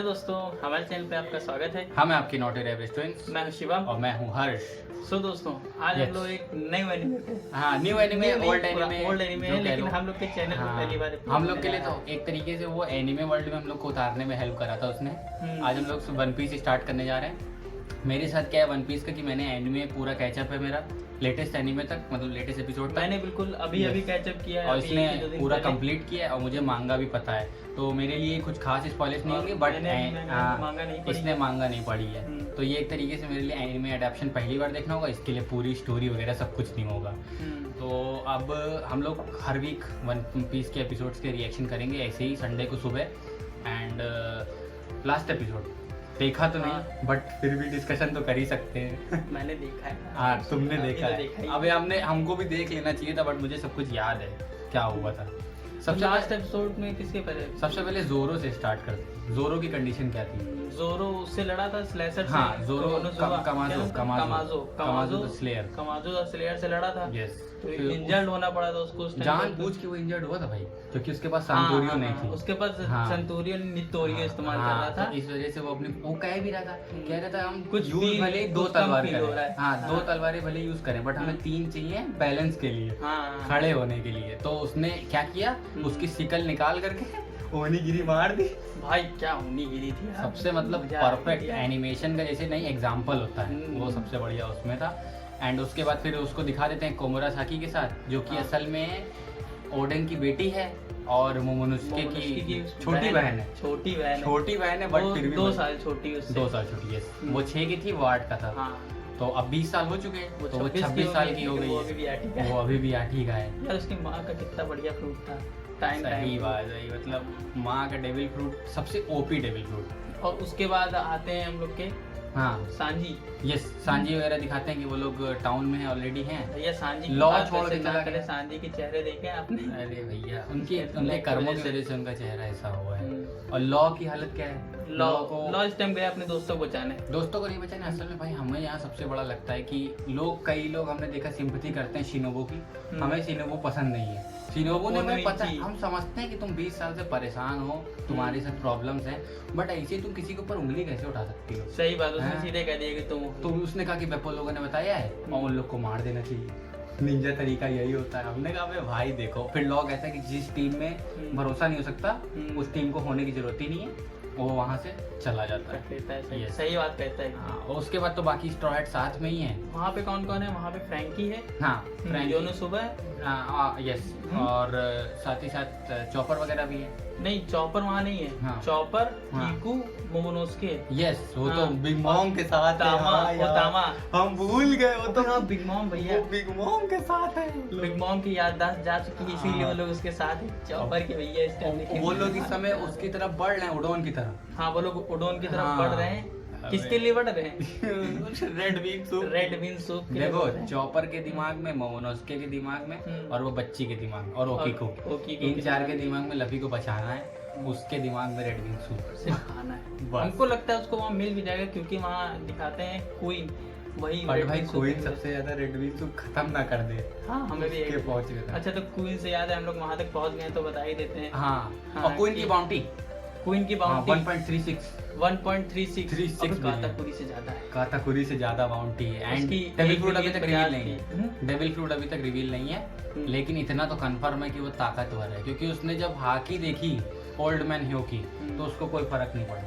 दोस्तों, हमारे चैनल पे आपका स्वागत है। हम आपकी नॉटी रैप रेस्टोरेंट। मैं हूं शिवम और मैं हूं हर्ष। सो दोस्तों, आज हम लोग एक नए एनिमे पे न्यू एनिमे, ओल्ड एनिमे है, लेकिन हम लोग के चैनल पे पहली बार हम लोग के लिए तो एक तरीके से वो एनिमे वर्ल्ड में हम लोग को उतारने में हेल्प करा था उसने। आज हम लोग वन पीस स्टार्ट करने जा रहे हैं। मेरे साथ क्या है वन पीस का कि मैंने एनिमे पूरा कैचअप है मेरा लेटेस्ट एनिमे तक, मतलब लेटेस्ट एपिसोड तक मैंने बिल्कुल अभी कैचअप किया है और इसने पूरा कंप्लीट किया है और मुझे मांगा भी पता है, तो मेरे लिए कुछ खास स्पॉयलर्स नहीं होंगे। बट इसने मांगा नहीं पढ़ी है, तो ये एक तरीके से मेरे लिए एनिमे अडेप्शन पहली बार देखना होगा। इसके लिए पूरी स्टोरी वगैरह सब कुछ नहीं होगा। तो अब हम लोग हर वीक वन पीस के एपिसोड्स के रिएक्शन करेंगे ऐसे ही संडे को सुबह। एंड लास्ट एपिसोड देखा तो नहीं, बट फिर भी डिस्कशन तो कर ही सकते हैं। मैंने देखा है। हाँ, तुमने देखा है। अबे हमको भी देख लेना चाहिए था, बट मुझे सब कुछ याद है क्या हुआ था। सबसे लास्ट एपिसोड में किसके पहले? सबसे पहले जोरो से स्टार्ट करते। जोरो की कंडीशन क्या थी? जोरो उससे लड़ा था स्लेशर से। हाँ, जोरो कमाजो स्लेयर से लड़ा था। यस, तो इंजर्ड होना पड़ा था उसको। जानबूझ के वो इंजर्ड हुआ था भाई, क्योंकि उसके पास सेंटूरियो नहीं थी। उसके पास सेंटूरियो नितोरियो इस्तेमाल कर रहा था। इस वजह से वो अपनी वो कह भी रहा था, कह रहा था हम कुछ यूज भले दो तलवार करें। हाँ, हाँ, दो तलवारें भले यूज करें, बट हमें तीन चाहिए बैलेंस के लिए, खड़े होने के लिए। तो उसने क्या किया, उसकी शिकल निकाल करके ओनीगिरी मार दी। भाई क्या ओनीगिरी थी यार। सबसे मतलब परफेक्ट एनिमेशन का जैसे नहीं एग्जांपल होता है, वो सबसे बढ़िया उसमें था। एंड उसके बाद फिर उसको दिखा देते हैं कोमुरासाकी के साथ, जो कि असल में ओडेन की बेटी है और मोमोनोसुके की छोटी बहन है। छोटी बहन है, बट फिर भी 2 साल छोटी उससे। 2 साल छोटी है। वो 6 की थी, वो 8 का था। तो अब 20 साल हो चुके हैं, तो वो 26 साल की हो गई है। वो अभी भी 8 ही का है यार। उसकी माँ का कितना बढ़िया फ्रूट था। सही बात है, मतलब माँ का डेविल फ्रूट सबसे ओपी डेविल फ्रूट। और उसके बाद आते हैं हम लोग के सांजी। यस, सांजी वगैरह दिखाते हैं कि वो लोग टाउन में है ऑलरेडी हैं। भैया सांजी लॉ छोड़ के चला गया। सांजी के चेहरे देखे आपने? अरे भैया, उनके कर्मों की वजह से उनका चेहरा ऐसा हुआ है। और लॉ की हालत क्या है? लॉ इस टाइम गया अपने दोस्तों को बचाने। दोस्तों को नहीं बचाने, असल में भाई हमें यहाँ सबसे बड़ा लगता है कि कई लोग हमने देखा सिंपैथी करते हैं शिनोबू की। हमें शिनोबू पसंद नहीं है। शिनोबू ने हमें पता, हम समझते हैं कि तुम 20 साल से परेशान हो, तुम्हारे साथ प्रॉब्लम्स हैं, बट ऐसे तुम किसी के ऊपर उंगली कैसे उठा सकती हो? सही बात, उसने सीधे कह दिया कि तुम उसने कहा कि वेपो लोगों ने बताया है और उन लोग को मार देना चाहिए। निंजा तरीका यही होता है। हमने कहा भाई देखो, फिर लोग ऐसा कि जिस टीम में भरोसा नहीं हो सकता उस टीम को होने की जरूरत ही नहीं है, वो वहाँ से चला जाता है। सही बात कहता है। हाँ, और उसके बाद तो बाकी स्ट्रॉ हैट साथ में ही है। वहाँ पे कौन कौन है? वहाँ पे फ्रैंकी है। हाँ, फ्रैंकी सुबह। यस, और साथ ही साथ चॉपर वगैरह भी है। नहीं, चॉपर वहाँ नहीं है। हाँ। चॉपर, कीकू, मोमोनोसुके। यस, वो तो बिग मॉम के साथ है। तामा हम भूल गए, वो तो बिग मॉम भैया, बिग मॉम के साथ है। बिग मॉम की याददाश्त जा चुकी है, इसीलिए वो लोग उसके साथ है। चॉपर के भैया इस टाइम वो लोग इस समय उसकी तरफ बढ़ रहे हैं, उडोन की तरफ। हाँ, वो लोग उडोन की तरफ बढ़ रहे हैं। किसके लिए बढ़ रहे हैं? Red been soup. देखो, चॉपर के दिमाग में, मोमोनोसुके के दिमाग में, और वो बच्ची के दिमाग में, और ओकीको, इन 4 के दिमाग में लफी को बचाना है। उसके दिमाग में रेड बीन सूप सिर्फ खाना है। हमको लगता है उसको वहाँ मिल भी जाएगा, क्योंकि वहाँ दिखाते हैं क्वीन, वही भाई क्वीन सबसे ज्यादा रेड बीन सूप खत्म ना कर दे। हाँ, हमें भी पहुंच गए। अच्छा, तो क्वीन से याद है, हम लोग वहाँ तक पहुँच गए तो बता ही देते हैं। हाँ, और क्वीन की बाउंटी 1.36 काताकुरी से ज्यादा है। काताकुरी से ज्यादा बाउंटी है। एंड डेविल फ्रूट अभी तक रिवील नहीं है। डेविल फ्रूट अभी तक रिवील नहीं है, लेकिन इतना तो कंफर्म है कि वो ताकतवर है, क्योंकि उसने जब हाकी देखी ओल्ड मैन ह्यो की, तो उसको कोई फर्क नहीं पड़ा।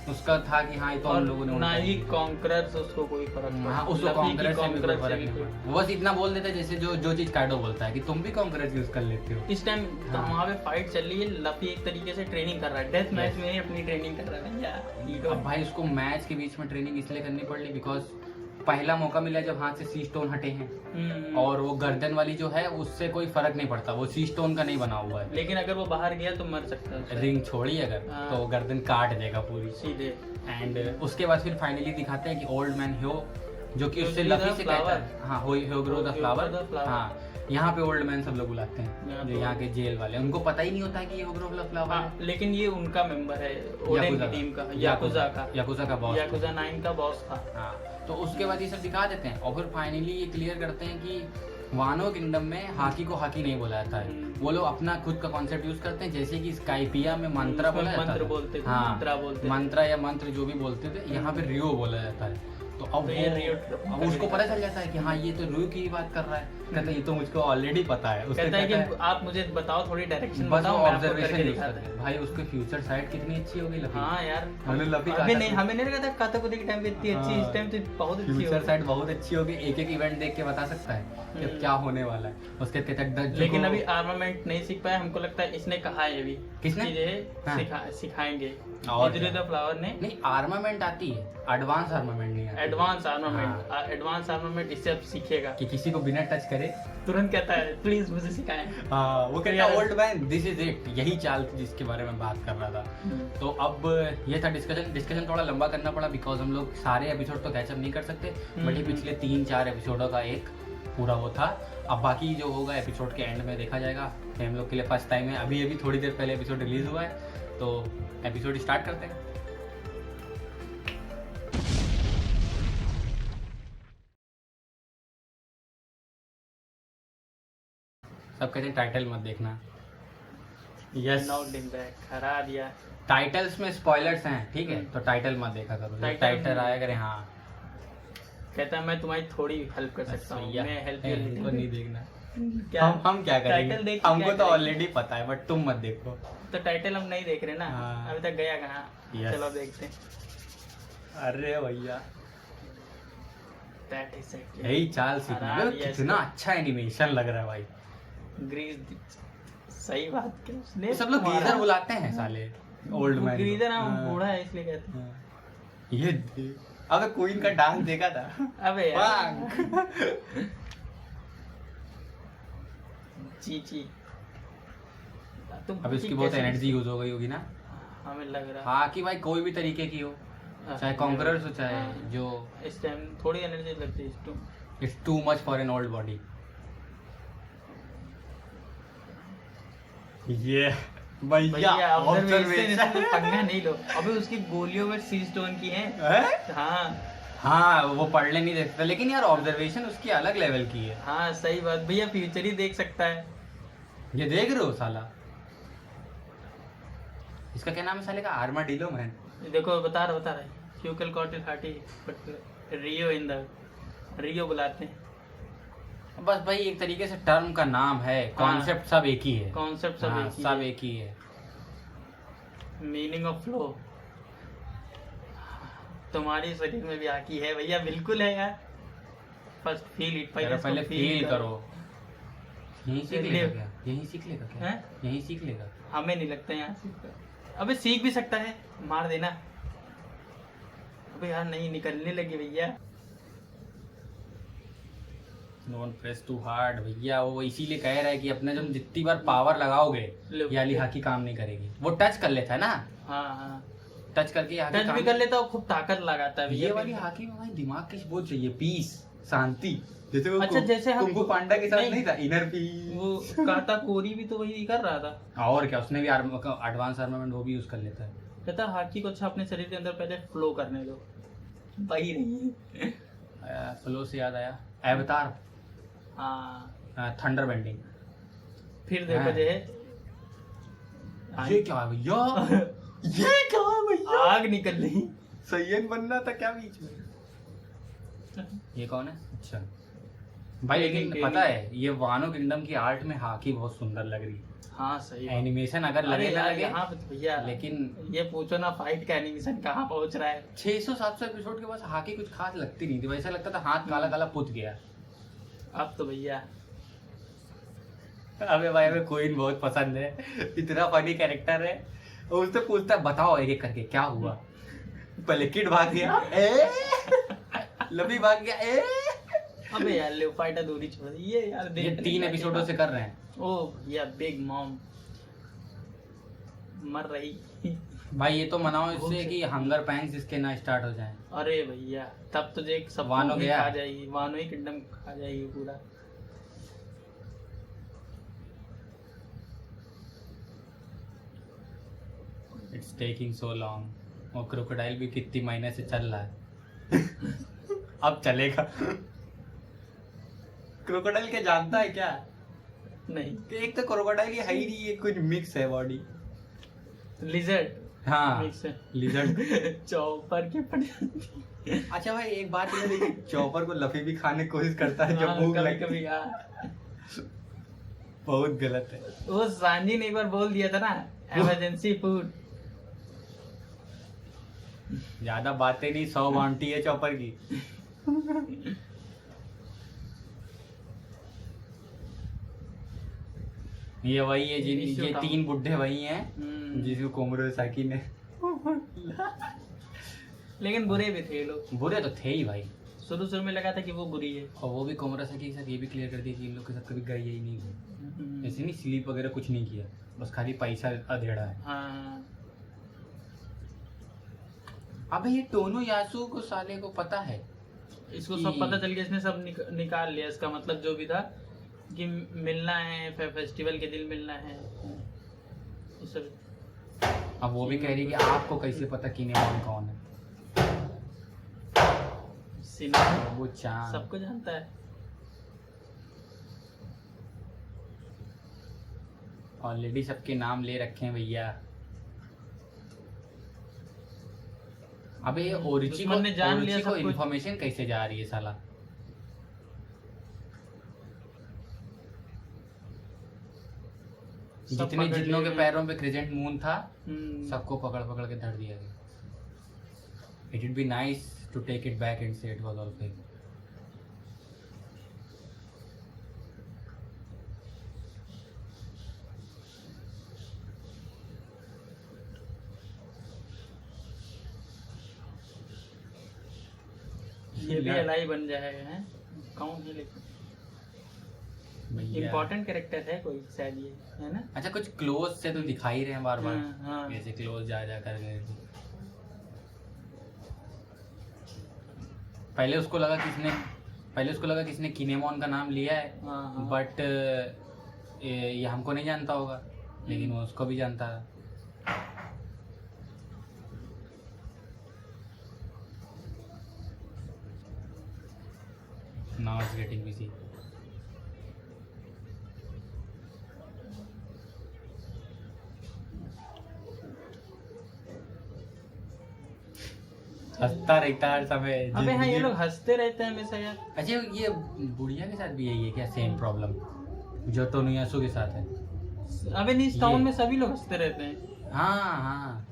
उसका था कि हाँ, ये तो हम लोगों ने ना ही कॉन्करर से उसको कोई फर्क नहीं पड़ा। उसको कॉन्करर से भी कोई फर्क नहीं पड़ा। वो बस इतना बोल देता है जैसे जो चीज काइडो बोलता है कि तुम भी कॉन्करर यूज कर लेते हो। इस टाइम वहाँ पे फाइट चल रही है। लफी एक तरीके से ट्रेनिंग कर रहा है, डेथ मैच में ही अपनी ट्रेनिंग कर रहा है भैया। अब भाई उसको मैच के बीच में ट्रेनिंग इसलिए करनी पड़ी बिकॉज पहला मौका मिला जब हाथ से सी स्टोन हटे हैं, और वो गर्दन वाली जो है उससे कोई फर्क नहीं पड़ता, वो सी स्टोन का नहीं बना हुआ है। लेकिन अगर वो बाहर गया तो मर सकता है। रिंग छोड़ी अगर, तो वो गर्दन काट देगा पूरी सीधे। एंड उसके बाद फिर फाइनली दिखाते हैं कि ओल्ड मैन ह्यो, जो कि उससे लफी से कहता है, हाँ, ह्यो ग्रो द फ्लावर। हाँ, यहाँ पे ओल्ड मैन सब लोग बुलाते हैं, जो यहाँ के जेल वाले, उनको पता ही नहीं होता है कि ये ह्यो ग्रो द फ्लावर है। लेकिन ये उनका मेंबर है ओडेन की टीम का, याकुजा का बॉस, याकुजा 9 का बॉस था। हाँ, तो उसके बाद ये सब दिखा देते हैं, और फिर फाइनली ये क्लियर करते हैं कि वानो किंगडम में हाकी को हाकी नहीं बोला जाता है, वो लोग अपना खुद का कॉन्सेप्ट यूज करते हैं, जैसे कि स्काइपिया में मंत्रा बोला जाता मंत्र है, बोलते थे, हाँ मंत्रा बोलते थे। मंत्रा या मंत्र जो भी बोलते थे, यहाँ पे रियो बोला जाता है। तो अब तो ये वो रियो अब उसको पता चल जाता है कि हाँ ये तो रियो की बात कर रहा है, कहता है ये तो मुझको ऑलरेडी पता है। उसने कहता है कहता कि आप मुझे बताओ, थोड़ी डायरेक्शन बस बताओ, वो मैं आपको ऑब्जर्वेशन करके यूज दिखाता करते हूँ। हैं। भाई उसके फ्यूचर साइड कितनी अच्छी होगी लफी। हाँ यार, हमने लफी कहा अभी था नहीं, कुछ। हमें नहीं लगा था काताकुती के टाइम पे इतनी अच्छी, इस टाइम तो बहुत अच्छी फ्यूचर होगी। साइड बहुत अच्छी होगी, एक एक इवेंट देख के बता सकता है कि अब क्या होने वाला है। उसके कहता है लेकिन अभी आर्मामेंट नहीं सीख पाया, हमको लगता है इसने कहा है अभी किसने? चीजें हाँ। सिखाएंगे और इधर क्या? द फ्लावर ने। नहीं आर्मामेंट आती है, एडवांस आर्मामेंट नहीं आती। एडवांस आर्मामेंट इससे अब सीखेगा कि किसी को बिना टच करे तुरंत कहता है प्लीज मुझे सिखाएं। हाँ वो कहता यार- है old man this is it, यही चाल थी जिसके बारे में बात कर रहा था। तो अब ये था डिस्कशन थोड़ा लंबा करना पड़ा बिकॉज हम लोग सारे एपिसोड तो कैचअप नहीं कर सकते, बट ये पिछले 3-4 एपिसोडों का एक पूरा वो था। अब बाकी जो होगा एपिसोड के एंड में देखा जाएगा। ये हम लोग के लिए फर्स्ट टाइम है, अभी थोड़ी देर पहले एपिसोड रिलीज हुआ है, तो एपिसोड स्टार्ट करते हैं। सब कहते हैं टाइटल मत देखना। यस, नॉट इन बैक हरा दिया। टाइटल्स में स्पॉयलर्स हैं, ठीक है, तो टाइटल मत देखा करो। टाइटल टाइटल आया करे हाँ कहता है मैं तुम्हारी थोड़ी हेल्प कर सकता हूँ, मैं हेल्प इनको नहीं देखना। क्या हम क्या टाइटल करेंगे, देख के हमको क्या तो करेंगे? ऑलरेडी पता है, बट तुम मत देखो। तो टाइटल हम नहीं देख रहे ना, हाँ। अभी तक गया कहाँ। Yes. चलो देखते हैं। अरे भैया That is it. यही चाल सीखना हरा है। दिया कितना अच्छा एनिमेशन लग रहा है भाई। ग्रीस सही बात क्या उसने ये सब लोग तुम्हारा- गीजर बुलाते हैं साले, ओल्ड मैन। ग्रीजर हम बूढ़ा है इसलिए कहते हैं। ये देख, अबे क्वीन का डांस देखा था? अबे यार वाह। चीची तुम अब इसकी चीची बहुत कैसे- एनर्जी यूज हो गई होगी ना। हमें लग रहा हाँ कि भाई कोई भी तरीके की हो, चाहे कॉन्करर्स हो चाहे जो, इस टाइम थोड़ी एनर्जी लगती है इसको। It's too much for an old body. ये भैया ऑब्जर्वेशन ऑब्जर्वेशन पंगा नहीं लो। अबे उसकी गोलियों में सी स्टोन की है। हाँ हाँ वो पढ़ने नहीं देता, लेकिन यार ऑब्जर्वेशन उसकी अलग लेवल की है। हाँ सही बात भैया, फ्यूचर ही देख सकता है। ये देख रहे हो साला, इसका क्या नाम है साले का? Armadillo man. देखो बता रहा है फ्यूकल कॉटल हार्टी बट रियो इन द रियो बुलाते हैं। बस भाई एक तरीके से टर्म का नाम है, कॉन्सेप्ट सब एक ही है। कॉन्सेप्ट सब हाँ, एक ही सब है। एक ही है। मीनिंग ऑफ फ्लो तुम्हारी शरीर में भी आकी है भैया, बिल्कुल है यार। फर्स्ट फील इट, जरा पहले फील करो। यहीं सीख चलिए। लेगा क्या? यहीं सीख लेगा क्या? हैं? यहीं सीख लेगा। हमें नहीं लगता यहाँ सीख। अबे सीख भी सकता है, मार देना। अबे यार नहीं निकलने लगे भैया। डोंट प्रेस टू हार्ड भैया, वो इसीलिए कह रहा है कि अपने जब जितनी बार पावर लगाओगे लो। ये वाली हाकी काम नहीं करेगी। वो टच कर लेता है ना, हाँ हाँ टच करके हाकी टच काम भी कर लेता है, खूब ताकत लगाता है ये भैया। वाली हाकी में भाई दिमाग की वो चाहिए, पीस, शांति। जैसे वो अच्छा, जैसे हम- कुंफू पांडा के साथ नहीं। नहीं था इनर पीस। वो काता कोरी भी तो वही कर रहा था। और क्या, उसने भी एडवांस आर्मामेंट वो भी यूज कर लेता है। कहता हाकी को अच्छा अपने शरीर के अंदर पहले फ्लो करने दो। वही नहीं फ्लो से याद आया, अवतार हाँ थंडर बेंडिंग। फिर देखो हाँ। जो है ये क्या है भैया? ये क्या है भैया? आग निकल रही। सैयद बनना था क्या बीच में? ये कौन है? अच्छा भाई, लेकिन Gaming, पता है ये वानो किंगडम की आर्ट में हाकी बहुत सुंदर लग रही है। हाँ सही बात। एनिमेशन अगर अरे लगे ना यार लगे, यहाँ पे तो भैया लेकिन ये पूछो ना फाइट का एनिमेशन कहाँ पहुँच रहा है। 600-700 एपिसोड के बाद हाकी कुछ खास लगती नहीं थी, वैसा लगता था हाथ काला काला पुत गया। अब तो भैया अबे भाई हमें क्वीन बहुत पसंद है, इतना फनी कैरेक्टर है। और उससे पूछता है बताओ एक एक करके क्या हुआ। पहले किड भाग गया, लबी भाग गया, अबे यार ले फाइट अधूरी छोड़ दी। ये यार ये 3 एपिसोडों से कर रहे हैं। ओ भैया बिग मॉम मर रही। भाई ये तो मनाओ इससे कि हंगर पैंस इसके ना स्टार्ट हो जाएं। अरे भैया तब तो एक सब वानो गया। खा जाएगी, वानो ही किंगडम खा जाएगी पूरा। It's taking so long. और क्रोकोडाइल भी कितनी महीने से चल रहा है। अब चलेगा। क्रोकोडाइल क्या जानता है क्या? नहीं, कि एक तो क्रोकोडाइल ही है ही नहीं, ये कुछ मिक्स है बॉडी। लिजर्ड हाँ मिक्स है। लिजर्ड। चौपर के पड़ जाती। अच्छा भाई एक बात ये देखी, चॉपर को लफी भी खाने की कोशिश करता है जब भूख कभी लगे। कभी बहुत गलत है। वो सांजी ने एक बार बोल दिया था ना, इमरजेंसी फूड। ज्यादा बातें नहीं, 100 बाउंटी है चॉपर की। ये वही है जिन ये 3 बुड्ढे वही हैं जिसको कोमरोसाकी ने। लेकिन बुरे भी थे ये लोग। बुरे तो थे ही भाई। शुरू में लगा था कि वो बुरी है, और वो भी कोमरोसाकी के साथ ये भी क्लियर कर दिया कि इन लोग के साथ कभी गई ही नहीं, ऐसे नहीं स्लीप वगैरह कुछ नहीं किया, बस खाली पैसा अधेड़ा है। हाँ। अबे ये टोनो यासु को साले को पता है, इसको सब पता चल गया, इसने सब निकाल लिया। इसका मतलब जो भी था कि मिलना है, फेस्टिवल के दिन मिलना है, ये सब। अब वो भी कह रही है कि आपको कैसे पता किनेमॉन कौन है? वो चांद सबको जानता है। ऑलरेडी सबके नाम ले रखे हैं भैया। अबे ये ओरिची दुश्मन ने जान लिया सब कुछ। इन्फॉर्मेशन कैसे जा रही है साला? जितने जितनों के पैरों पे क्रिजेंट मून था सबको पकड़ पकड़ के धर दिया गया। It would be nice to take it back and say it was all fake. ये भी एलाई बन जाएगा है। कौन है लेकिन इम्पोर्टेंट कैरेक्टर है कोई शायद ये, है ना? अच्छा कुछ क्लोज से तो दिखाई रहे हैं बार बार। हाँ। ऐसे क्लोज जा जा कर गए। पहले उसको लगा किसने किनेमॉन का नाम लिया है, बट ये हमको नहीं जानता होगा, लेकिन वो उसको भी जानता है। Now it's getting busy. हंसता रहता है हर समय। अबे हाँ, ये लोग हंसते रहते हैं हमेशा यार। अच्छा ये बुढ़िया के साथ भी यही है क्या? सेम प्रॉब्लम जो टोनुयासु के साथ है। अबे नहीं, इस टाउन में सभी लोग हंसते रहते हैं। हाँ हाँ,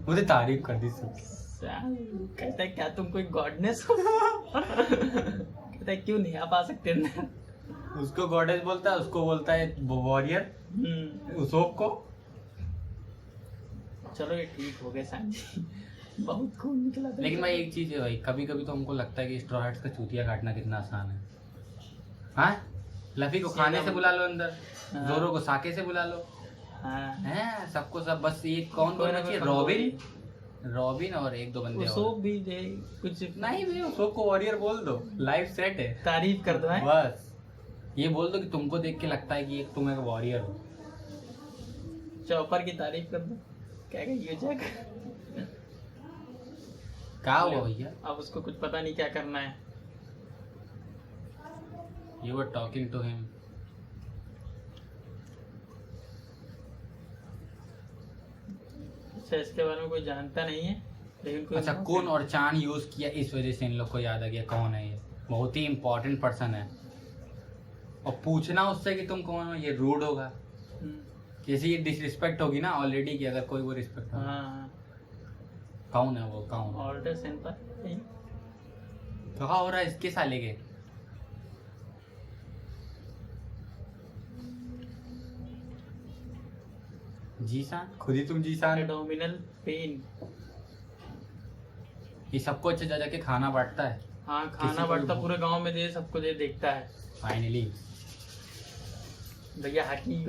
मुझे तारीफ कर दी सब। कहता है क्या तुम कोई गॉडनेस हो? कहता है क्यों नहीं आप आ सकते हैं? उसको गॉडेस बोलता है, उसको बोलता है वॉरियर। उसोप को। चलो ये ठीक हो गया सांजी। बहुत खून निकला था। लेकिन भाई एक चीज है भाई, कभी कभी तो हमको लगता है कि स्ट्रॉ हैट्स का चूतिया काटना कितना आसान है। हाँ, लफी को खाने से बुला लो अंदर, जोरो को साके से बुला लो। हाँ, सबको सब, बस ये कौन चाहिए? रॉबिन और 1-2 बंदे और भी कुछ नहीं भी, उसोप को वॉरियर बोल दो, लाइफ सेट है। तारीफ कर दो है? बस ये बोल दो कि तुमको देख के लगता है कि तुम एक वॉरियर हो। चॉपर की तारीफ कर दो, क्या कहिए जग। क्या हुआ भैया? अब उसको कुछ पता नहीं क्या करना है। You were talking to him. अच्छा, इसके बारे में कोई जानता नहीं है, लेकिन कोई अच्छा कौन और चांद यूज किया, इस वजह से इन लोग को याद आ गया कौन है ये। बहुत ही इम्पोर्टेंट पर्सन है, और पूछना उससे कि तुम कौन हो ये रूड होगा। जैसे ये डिसरिस्पेक्ट होगी ना ऑलरेडी, कि अगर कोई वो रिस्पेक्ट हो। कौन है वो? कौन? ऑल्टर सेंपर। कहाँ हो रहा है इसके साले के? जीसान, खुद ही तुम जीसान। Abdominal pain. ये सबको अच्छा जा जाके खाना बांटता है। हाँ, खाना बांटता पूरे गांव में, दे सबको दे देखता है। फाइनली भैया हाकी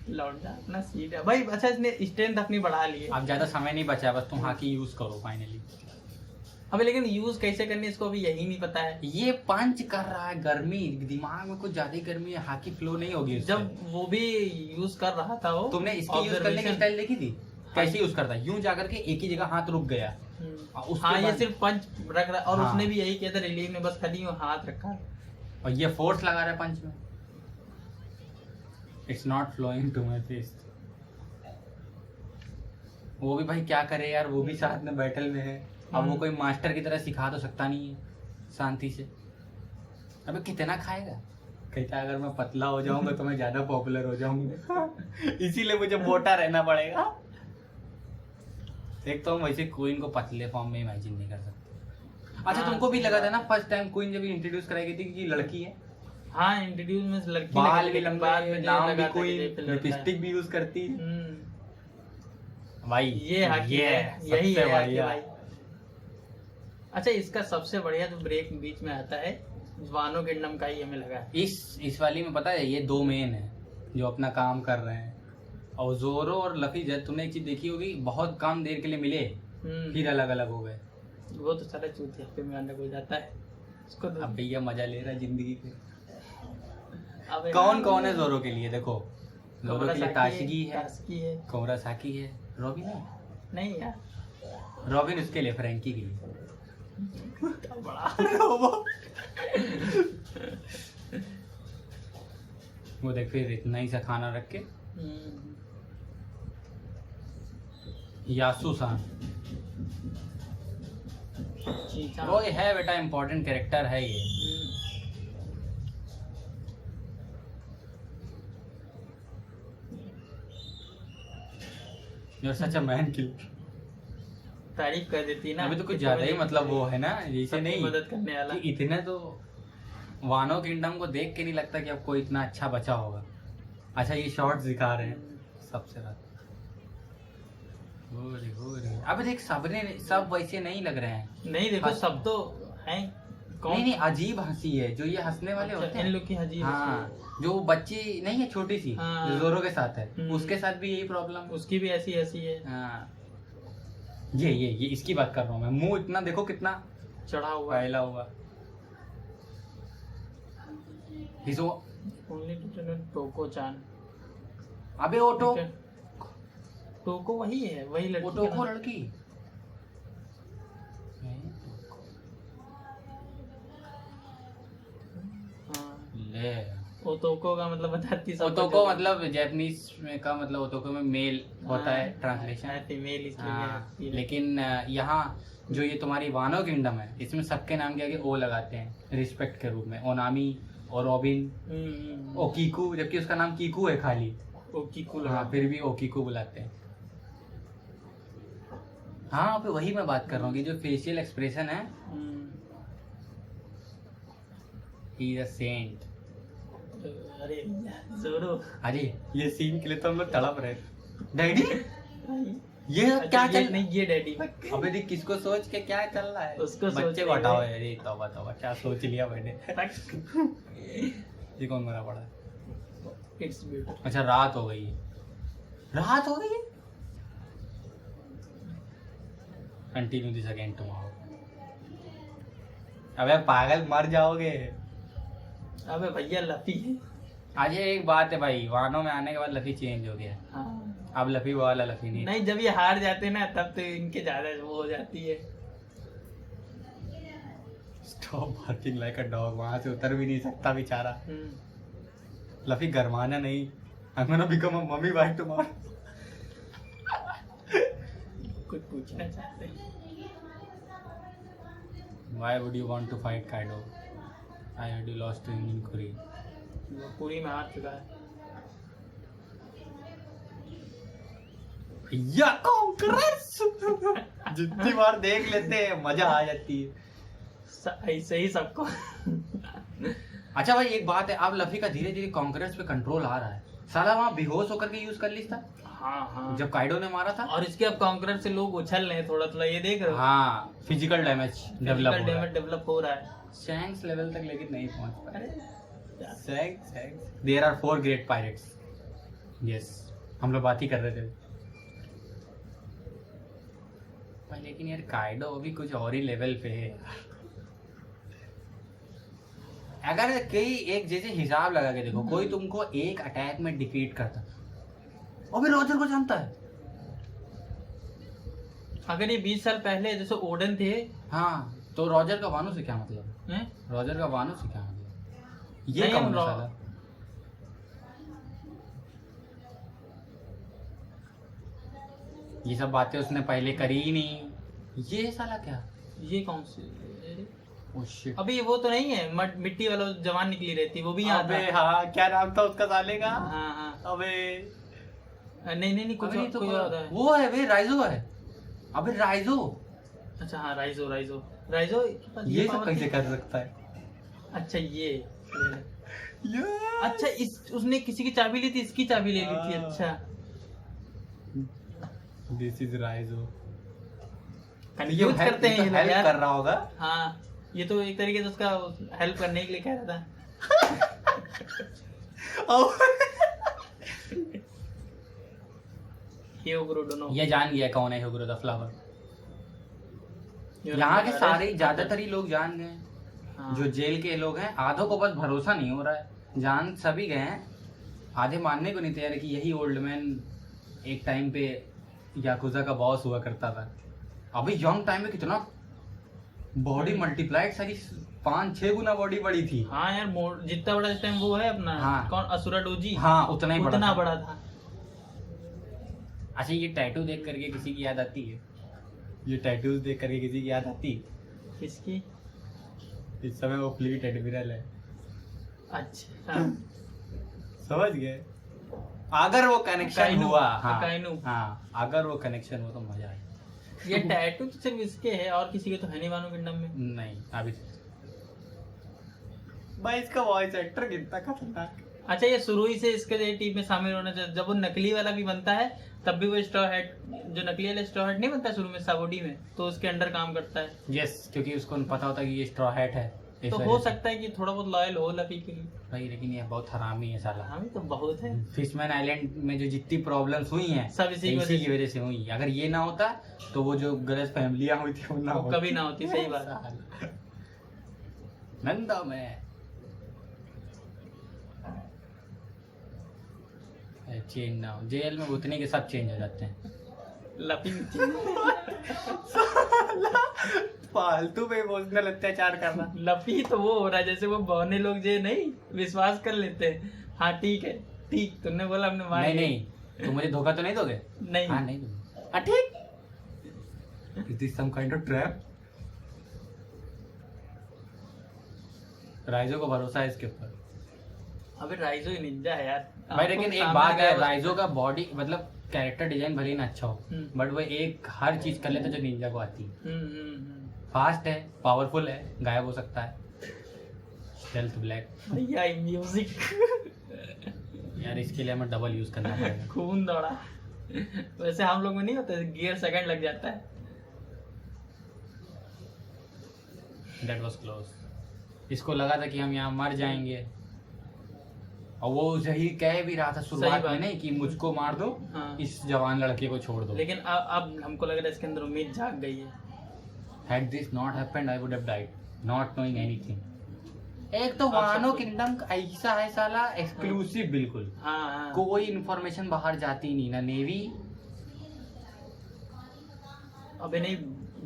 लौट जा अपना सीट है भाई। अच्छा, इसने स्ट्रेंथ अपनी बढ़ा ली है। अब ज्यादा समय नहीं बचा है, बस तुम हाकी यूज करो फाइनली। अबे लेकिन यूज कैसे करनी इसको अभी यही नहीं पता है। ये पंच कर रहा है, गर्मी दिमाग में कुछ ज्यादा गर्मी है, हाकी फ्लो नहीं होगी उससे। जब वो भी यूज कर रहा था वो, तुमने इसकी यूज करने की स्टाइल देखी थी? कैसे यूज करता है? यूं जाकर के एक ही जगह हाथ रुक गया। हाँ, ये सिर्फ पंच रख रहा, और उसने भी यही किया था रिलीव में, बस खाली हाथ रखा। और ये फोर्स लगा रहा है पंच में। It's not flowing to my face. वो भी भाई क्या करे यार, वो भी साथ में बैटल में है। अब वो कोई मास्टर की तरह सिखा तो सकता नहीं है शांति से। अबे कितना खाएगा? कहता अगर मैं पतला हो जाऊंगा तो मैं ज्यादा पॉपुलर हो जाऊंगा इसीलिए मुझे मोटा रहना पड़ेगा। एक तो हम वैसे क्वीन को पतले फॉर्म में इमेजिन नहीं कर सकते। अच्छा तुमको भी लगा था ना फर्स्ट टाइम क्वीन जब इंट्रोड्यूस कराई गई थी कि लड़की है? हाँ इंट्रोड्यूस में लड़की बाल लगी, भी लेकिन लंबे, बाद में नाम भी लगा था कि क्वीन, ये फिर लड़का है। लिपस्टिक भी यूज करती है। भाई ये हकी है, यही सबसे है हकी बढ़िया। भाई। अच्छा इसका सबसे बढ़िया जो ब्रेक बीच में आता है वानो किंगडम का ही हमें लगा है। इस वाली में पता है ये दो मेन है जो अपना काम कर रहे हैं। और जोरो और लफी जब तुमने एक चीज देखी होगी, बहुत कम देर के लिए मिले फिर अलग अलग हो गए। वो तो सारा चूतिया पे में अलग हो जाता है उसको तो। अब भैया मजा ले रहा है जिंदगी के। अब कौन कौन है जोरो के लिए? देखो जोरो के लिए ताशगी है, ताशगी है, कोमरासाकी है, रॉबिन है नहीं यार रॉबिन उसके लिए, फ्रैंकी के लिए बड़ा वो देख फिर इतना ही सा खाना रख के यासू सान चीचा। वो है बेटा, इम्पोर्टेंट कैरेक्टर है ये। You're such a man killer। तारीफ कर देती ना। अभी तो कुछ ज्यादा ही मतलब वो है ना, जैसे नहीं मदद करने वाला। कि इतने तो वानो किंगडम को देख के नहीं लगता कि अब कोई इतना अच्छा बचा होगा। अच्छा ये शॉर्ट्स दिखा रहे हैं सबसे ज्यादा। अबे देख सब वैसे नहीं लग रहे हैं। नहीं देखो सब तो हैं। कौन? नहीं अजीब हंसी है जो ये हंसने वाले होते हैं इन लोग की अजीब हाँ, जो बच्ची नहीं है छोटी सी हाँ। जो जोरो के साथ है उसके साथ भी यही प्रॉब्लम। उसकी भी ऐसी ऐसी है। हाँ ये इसकी बात कर रहा हूँ मैं। मुंह इतना देखो कितना चढ़ा हुआ है। फैला हुआ। ओनली टोको चान। अबे ओटो टोको वही है, वही लड़की। ओटोको लड़की ले। ओटोको का मतलब बताती सब। ओटोको मतलब जापानीज में का मतलब ओटोको में मेल होता है ट्रांसलेशन। फीमेल इसलिए। लेकिन यहाँ जो ये तुम्हारी वानो किंगडम है इसमें सबके नाम के आगे ओ लगाते हैं रिस्पेक्ट के रूप में। ओनामी और रॉबिन, ओकीकू, जबकि उसका नाम कीकू है खाली। ओकीकू हाँ फिर भी ओकीकू बुलाते हैं। हाँ पे वही मैं बात कर रहा हूँ कि जो फेशियल एक्सप्रेशन है ही इज अ सेंट। अरे जोरो, अरे ये सीन के लिए तो हम लोग तड़प रहे। डैडी ये क्या ये चल नहीं, ये डैडी। अबे देख किसको सोच के क्या चल रहा है। उसको सोच बच्चे को रहे हटाओ। हैं। अरे तौबा तौबा क्या सोच लिया मैंने। ये कौन मरा पड़ा है? It's beautiful. अच्छा रात हो गई है। रात हो गई है। Continue this again tomorrow. अबे पागल मर जाओगे। अबे भैया लफी है। आज ये एक बात है भाई, वानो में आने के बाद लफी चेंज हो गया। हाँ। अब लफी वाला लफी नहीं। नहीं जब ये हार जाते हैं ना तब तो इनके ज्यादा वो हो जाती है। Stop barking like a dog. वहां से उतर भी नहीं सकता बेचारा। लफी गरमाना नहीं। I'm gonna become a mummy by tomorrow। कुछ पूछना चाहते हैं? Why would you want to fight Kaido? I heard you lost to him in Korea। वो पूरी में हार चुका है। या कांग्रेस जितनी बार देख लेते हैं मजा आ जाती है। ऐसे ही सबको। अच्छा भाई एक बात है, अब लफी का धीरे धीरे कांग्रेस पे कंट्रोल आ रहा है। साला वहाँ बेहोश होकर के यूज कर ली था। हाँ जब काइडो ने मारा था। और इसके अब कांकरर से लोग उछल रहे हैं थोड़ा थोड़ा, ये देख रहे हो? हाँ फिजिकल डैमेज डेवलप हो रहा है। शैंक्स लेवल तक लेकिन नहीं पहुंच पाए। अरे Shanks there are 4 great pirates. Yes हम लोग बात ही कर रहे थे भाई। लेकिन यार काइडो अभी कुछ और ही लेवल पे है। अगर कई एक जैसे हिसाब लगा के देखो, कोई तुमको एक अटैक में डिफीट करता, अबे रॉजर को जानता है। अगर ये 20 साल पहले जैसे ओडन थे। हाँ तो रॉजर का वानो से क्या मतलब हैं? रॉजर का वानो से क्या मतलब? ये नहीं, कौन हम है साला? ये सब बातें उसने पहले करी ही नहीं। ये साला क्या? ये कौन सी? Oh shit. अभी वो तो नहीं है, मिट्टी वाला जवान निकली रहती, वो भी यहाँ अबे था। हाँ, क्या नाम था उसका साले का? हाँ हाँ। अबे नहीं नहीं नहीं, कुछ अबे नहीं तो कोई और है। वो है बे, राइजो है। अबे राइजो, अच्छा हाँ, राइजो राइजो राइजो के पास ये सब power कैसे थी? कर सकता है? अच्छा ये अच्छा, इस उसने किसी की चाबी ली थी, इसकी चाबी ले ली थी। हाँ। अच्छा, दिस इज राइजो। कंफ्यूज करते हैं ये लोग हेल्प यार। कर रहा होगा। हाँ, ये तो एक तरीके से उसका हेल्प करने के लिए कह रहा था। ह्यूगो डोनो। ये जान गया कौन है ह्यूगो द फ्लावर। यहाँ के सारे ज्यादातर ही लोग जान गए। हाँ। जो जेल के लोग हैं, आधों को बस भरोसा नहीं हो रहा है, जान सभी गए हैं, आधे मानने को नहीं तैयार है कि यही ओल्ड मैन एक टाइम पे याकुजा का बॉस हुआ करता था। अभी यंग टाइम में कितना बॉडी मल्टीप्लाइड, सारी 5-6 गुना बॉडी बड़ी थी। हाँ यार, जितना बड़ा इस टाइम वो है अपना। हाँ। कौन, असुरा डोजी। हाँ, उतना ही बड़ा उतना था। बड़ा था। अच्छा, ये टैटू देख करके किसी की याद आती है? ये टैटूज देख करके किसी की याद आती? किसकी? इस समय वो फ्लीट एडमिरल है। अच्छा समझ गए? अगर वो कनेक्शन अकाइनू, हुआ, हाँ अकाइनू। हाँ, अगर वो कनेक्शन हुआ तो मजा आए। ये टैटू तो सिर्फ इसके है, और किसी के तो है नहीं मानो किंगडम में। नहीं अभी भाई, इसका वॉइस एक्टर कितना खतरनाक। अच्छा, ये शुरू ही से इसके टीम में शामिल होना चाहिए। जब वो नकली वाला भी बनता है तब भी वो स्ट्रॉ हैट, जो नकली वाला स्ट्रॉ हैट नहीं बनता शुरू में साबोडी में, तो उसके अंडर काम करता है। यस, क्योंकि उसको पता होता है कि ये स्ट्रॉ हैट है, इस तो वजह हो से। सकता है कि थोड़ा बहुत लॉयल हो लपी के लिए। भाई लेकिन ये बहुत हरामी है साला। हमें तो बहुत है। फिशमैन आइलैंड में जो जितनी प्रॉब्लम्स हुई हैं, सब इसी की वजह से हुई। अगर ये ना होता तो वो जो गलत फैमिलियां हुई थी वो ना वो होती। कभी ना होती। सही बात है। नंदा में चेंज ना हो, जेल में उतने के सब चेंज हो जाते हैं। लपी फालतू में इमोशनल अत्याचार करना। लपी तो वो हो रहा है जैसे वो बौने लोग जो नहीं विश्वास कर लेते हैं। हाँ ठीक है, ठीक, तुमने बोला हमने मान नहीं लिया। नहीं, तुम मुझे धोखा तो नहीं दोगे? नहीं। हाँ नहीं दूंगा। हाँ ठीक। Is this some kind of trap? Raizo को भरोसा है इसके ऊपर। अबे राइजो ही निंजा है यार। भाई लेकिन एक बात है, राइजो का बॉडी मतलब कैरेक्टर डिजाइन भले ही ना अच्छा हो, बट वो एक हर चीज कर लेता जो निंजा को आती है। फास्ट है, पावरफुल है, गायब हो सकता है, स्टेल्थ ब्लैक। भैया म्यूजिक यार इसके लिए हमें डबल यूज करना पड़ेगा। खून दौड़ा। वैसे हम लोग में नहीं होता, गियर सेकंड लग जाता है। That was close. इसको लगा था कि हम यहाँ मर जाएंगे, और वो सही कह भी रहा था शुरुआत में नहीं कि मुझको मार दो, हाँ। इस जवान लड़के को छोड़ दो। लेकिन अब हमको लग रहा है इसके अंदर उम्मीद जाग गई है। Had this not happened, I would have died, not knowing anything. एक तो अब वानो सब- किंगडम ऐसा है साला, एक्सक्लूसिव बिल्कुल। हाँ हाँ। कोई इन्फॉर्मेशन बाहर जाती नहीं, ना नेवी। अबे नहीं,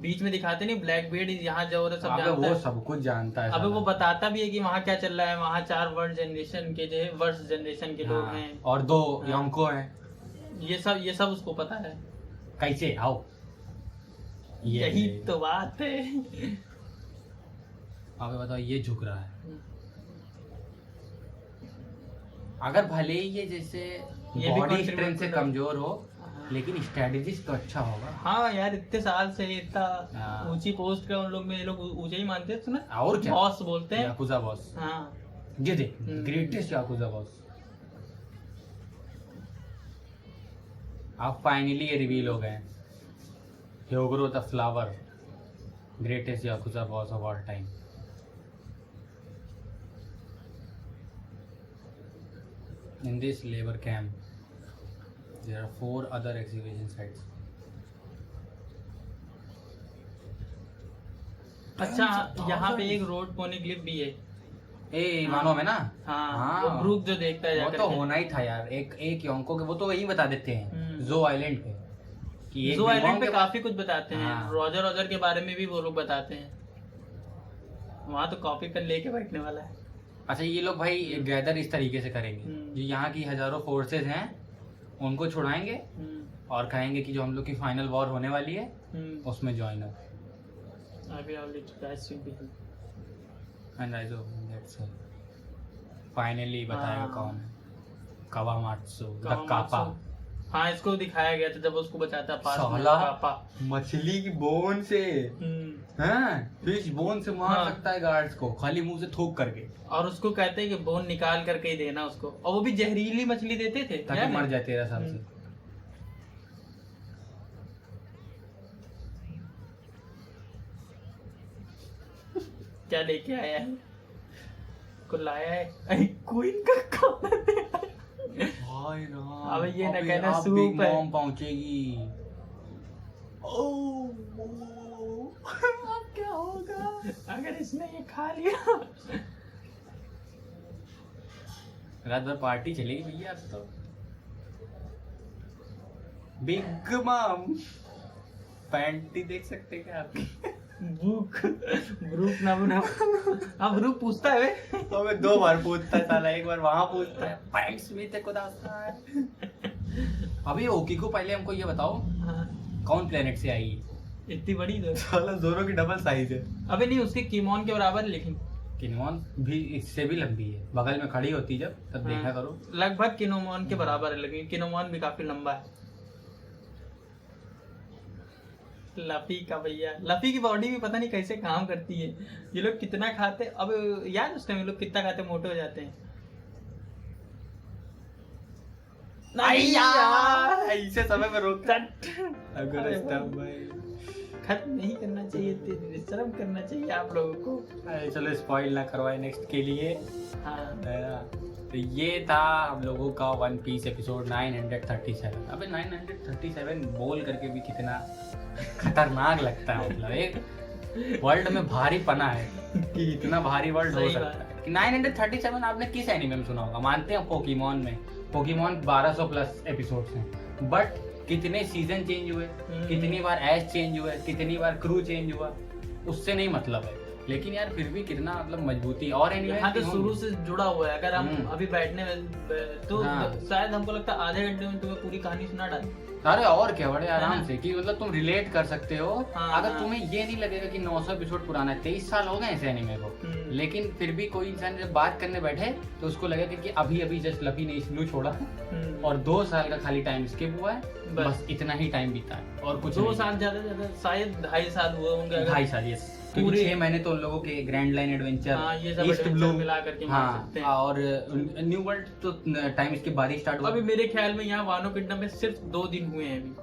बीच में दिखाते नहीं ब्लैक बेड यहाँ जो सब अबे जानता वो है। सब कुछ जानता है अबे साला। वो बताता भी है कि वहाँ क्या चल रहा है। वहाँ 4 वर्ल्ड जनरेशन के जो है, वर्ष जनरेशन के लोग हाँ, हैं, और 2 हाँ। योंको हैं। ये सब उसको पता है। कैसे आओ, यही तो बात है। अबे बताओ, ये झुक रहा है। अगर भले ही ये जैसे ये भी बॉडी contribute स्ट्रेंथ से कर रहा है। कमजोर हो, लेकिन स्ट्रेटेजिस्ट तो अच्छा होगा। हाँ यार, इतने साल से इतना हाँ। ऊंची पोस्ट का उन लोग में, ये लोग ऊंचे ही मानते हैं। सुना, और क्या, बॉस बोलते हैं। Yakuza boss. हाँ ये देख, ग्रेटेस्ट याकुजा बॉस। अब फाइनली ये रिवील हो गए। Hugo the flower, greatest yakuza boss of all time. In this labor camp, there are 4 other execution sites. अच्छा, यहाँ पे एक रोड पोनी क्लिप भी है। ए मानो में ना, हाँ, वो ब्रूक जो देखता है वो जाकर तो के। होना ही था यार। एक योंको के वो तो वही बता देते हैं जो आइलैंड पे, कि एक जो आइलैंड पे के काफी कुछ बताते हैं। हाँ। रॉजर के बारे में भी वो लोग बताते हैं। वहाँ तो कॉपी पेन लेके बैठने वाला है। अच्छा ये लोग भाई गैदर इस तरीके से करेंगे, जो यहाँ की हजारों फोर्सेस हैं उनको छुड़ाएंगे और कहेंगे कि जो हम लोग की फाइनल वॉर होने वाली है उसमें ज्वाइन हो। फाइनली बताएगा कौन है कावामात्सु द कापा। हाँ इसको दिखाया गया था जब उसको बचाता है पास में साला कापा। मछली की बोन से फिश बोन से मार सकता है गार्ड्स को खाली मुंह से थूक करके, और उसको कहते हैं कि बोन निकाल करके ही देना उसको, और वो भी जहरीली मछली देते थे ताकि मर जाए 13 साल से। क्या लेके आया है को लाया है क्वीन का खाना दे। अब ये ना कहना सूप है पहुंचेगी। अब क्या होगा अगर इसने ये खा लिया। रात भर पार्टी चलेगी भैया अब तो। बिग मम पैंटी देख सकते क्या आपकी? भूख ग्रुप ना बना। अब ग्रुप पूछता है वे अबे 2 बार पूछता है साला, एक बार वहां पूछता है पैंट्स में तेरे को दास्ता है। अभी ओकी को पहले हमको ये बताओ कौन प्लेनेट से आई है? इतनी बड़ी तो साला दोनों की डबल साइज है। अबे नहीं उसके कीमोन के बराबर है, लेकिन किनमोन भी इससे भी लंबी है, बगल में खड़ी होती जब तब देखा करो। लगभग किनोमोन के बराबर है, लेकिन किनोमोन भी काफी लंबा है। लफी का भैया, लफी की बॉडी भी पता नहीं कैसे काम करती है। ये लोग कितना खाते, अब यार उस टाइम लोग कितना खाते मोटे हो जाते हैं। नहीं यार ऐसे समय में रोक अगर खत्म नहीं करना चाहिए, शर्म करना चाहिए आप लोगों को। चलो स्पॉइल ना करवाए नेक्स्ट के लिए। हाँ तो ये था हम लोगों का वन पीस एपिसोड 937। अबे 937 बोल करके भी कितना खतरनाक लगता है, मतलब एक वर्ल्ड में भारी पना है कि इतना भारी वर्ल्ड हो सकता है। कि 937 आपने किस एनीमे में सुना होगा? मानते हैं पोकेमॉन में, पोकेमॉन 1200 प्लस एपिसोड्स हैं, बट कितने सीजन चेंज हुए, कितनी बार एज चेंज हुए, कितनी बार क्रू चेंज हुआ, उससे नहीं मतलब है। लेकिन यार फिर भी कितना मतलब मजबूती और यहाँ तो शुरू से जुड़ा हुआ है। अगर हम अभी बैठने में तो शायद हमको लगता है आधे घंटे में तुम्हें पूरी कहानी सुना डाली। अरे और क्या, बड़े आराम से कि मतलब तुम रिलेट कर सकते हो। अगर तुम्हें ये नहीं लगेगा कि 900 एपिसोड पुराना है, 23 साल हो गए ऐसे एनीमे को, लेकिन फिर भी कोई इंसान जब बात करने बैठे तो उसको लगेगा कि अभी अभी जस्ट लफी ने इसलिए छोड़ा और 2 साल का खाली टाइम स्किप हुआ है, बस इतना ही टाइम बीता है और कुछ 2 साल ज्यादा शायद 2.5 साल हुए होंगे। 2.5 साल यस, पूरे 6 महीने तो उन लोगों के grand line adventure, east blue मिला करके और न्यू वर्ल्ड तो टाइम इसके बाद ही स्टार्ट हुआ। अभी मेरे ख्याल में यहाँ वानो किंगडम में सिर्फ 2 दिन हुए हैं अभी,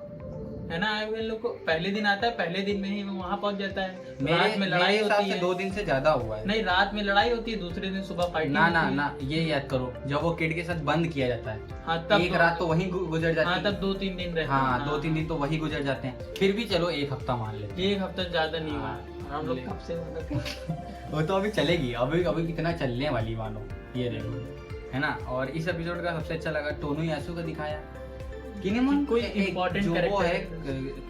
है ना। लोग को पहले दिन आता है, पहले दिन में ही वहाँ पहुँच जाता है। रात में लड़ाई होती है, 2 दिन से ज्यादा हुआ है। नहीं, रात में लड़ाई होती है, दूसरे दिन सुबह फाइटिंग। ना ये याद करो जब वो किड के साथ बंद किया जाता है, हाँ, तब एक रात तो वही गुजर जाती है। हाँ, तब 2-3 दिन रहते हैं। हाँ 2-3 दिन तो वही गुजर जाते हैं। फिर भी चलो 1 हफ्ता मान लेते, 1 हफ्ता ज्यादा नहीं हुआ। हम लोग कब से वो तो अभी चलेगी, अभी कितना चलने वाली मानो ये देखो, है ना। और इस एपिसोड का सबसे अच्छा लगा टोनू यासु का दिखाया। किनेमोन कोई इम्पोर्टेंट जो वो है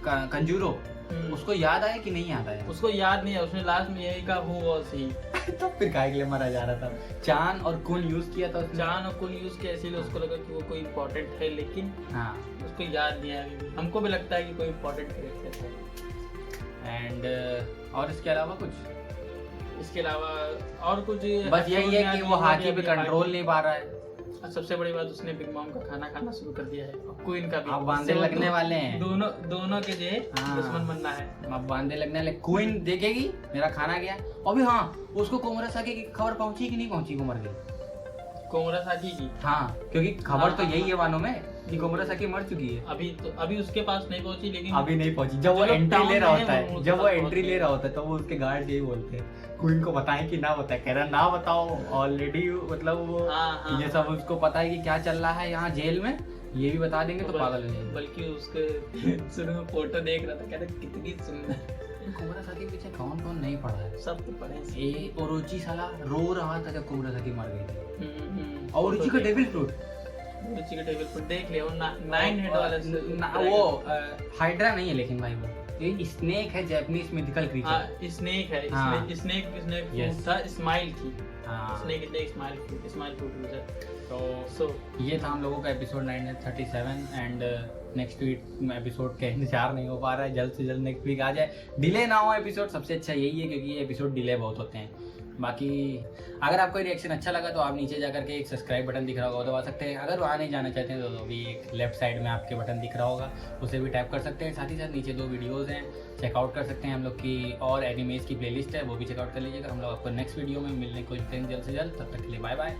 कंजूरो, उसको याद आया कि नहीं याद आया? उसको याद नहीं है, उसने लास्ट में यही कहा हु वाज ही। तो फिर काहे के लिए मरा जा रहा था? चान और कुन यूज किया था उसने। चान और कुन यूज किया, इसीलिए उसको लगा कि वो कोई इम्पोर्टेंट है, लेकिन हाँ उसको याद नहीं आया। हमको भी लगता है कि कोई इम्पोर्टेंट कैरेक्टर है। एंड और इसके अलावा कुछ? इसके अलावा और कुछ बस यही है कि वो हाथी पे कंट्रोल नहीं पा रहा है। सबसे बड़ी बात, उसने बिग मॉम का खाना खाना शुरू कर दिया है। अब क्वीन का भी अब बांधे लगने वाले हैं। दोनों के जो है दुश्मन बनना है। अब बांधे लगने वाले। क्वीन देखेगी मेरा खाना गया। अभी हाँ, उसको कोमरासाकी की खबर पहुंची कि नहीं पहुंची को मर गई? कोमरासाकी की? हाँ, क्योंकि खबर तो यही है वानों में कि कोमरासाकी मर चुकी है। अभी उसके पास नहीं पहुंची, लेकिन अभी नहीं पहुंची। जब वो एंट्री ले रहा होता है, तो वो उसके गार्ड यही बोलते हैं क्वीन को बताएं कि ना बताए। कह रहा ना बताओ, ऑलरेडी मतलब वो ये सब उसको पता है कि क्या चल रहा है यहाँ जेल में, ये भी बता देंगे तो पागल हो जाएंगे। बल्कि उसके शुरू में फोटो देख रहा था, कह रहा कितनी सुंदर। कोमरासाकी पीछे कौन नहीं पड़ा है? सब तो पढ़े। ये ओरोची साला रो रहा था जब कोमरासाकी मर गई थी। और ओरोची का डेविल फ्रूट, ओरोची का डेविल फ्रूट देख लिया। वो 9 हेड वाला वो हाइड्रा नहीं है, लेकिन भाई वो ये स्नेक है, जापानीज मिथिकल क्रीचर। हाँ स्नेक है, हाँ। Snake Yes. फूड था, स्माइल थी, हाँ स्नेक स्माइल फूड यूजर। तो सो ये था हम लोगों का episode 937 and next week episode का इंतजार नहीं हो पा रहा है, जल्द से जल्द नेक्स्ट वीक आ जाए, डिले ना हो एपिसोड, सबसे अच्छा यही है क्योंकि ये एपिसोड डिले बहुत होते हैं। बाकी अगर आपको रिएक्शन अच्छा लगा तो आप नीचे जाकर के एक सब्सक्राइब बटन दिख रहा होगा दबा सकते हैं। अगर वहाँ नहीं जाना चाहते हैं तो अभी एक लेफ्ट साइड में आपके बटन दिख रहा होगा, उसे भी टैप कर सकते हैं। साथ ही साथ नीचे 2 वीडियोज़ हैं, चेकआउट कर सकते हैं हम लोग की, और एनिमेज की प्लेलिस्ट है वो भी चेकआउट कर लीजिएगा। हम लोग आपको नेक्स्ट वीडियो में मिलने की कोशिश करेंगे जल्द से जल्द, तब तक के लिए बाय बाय।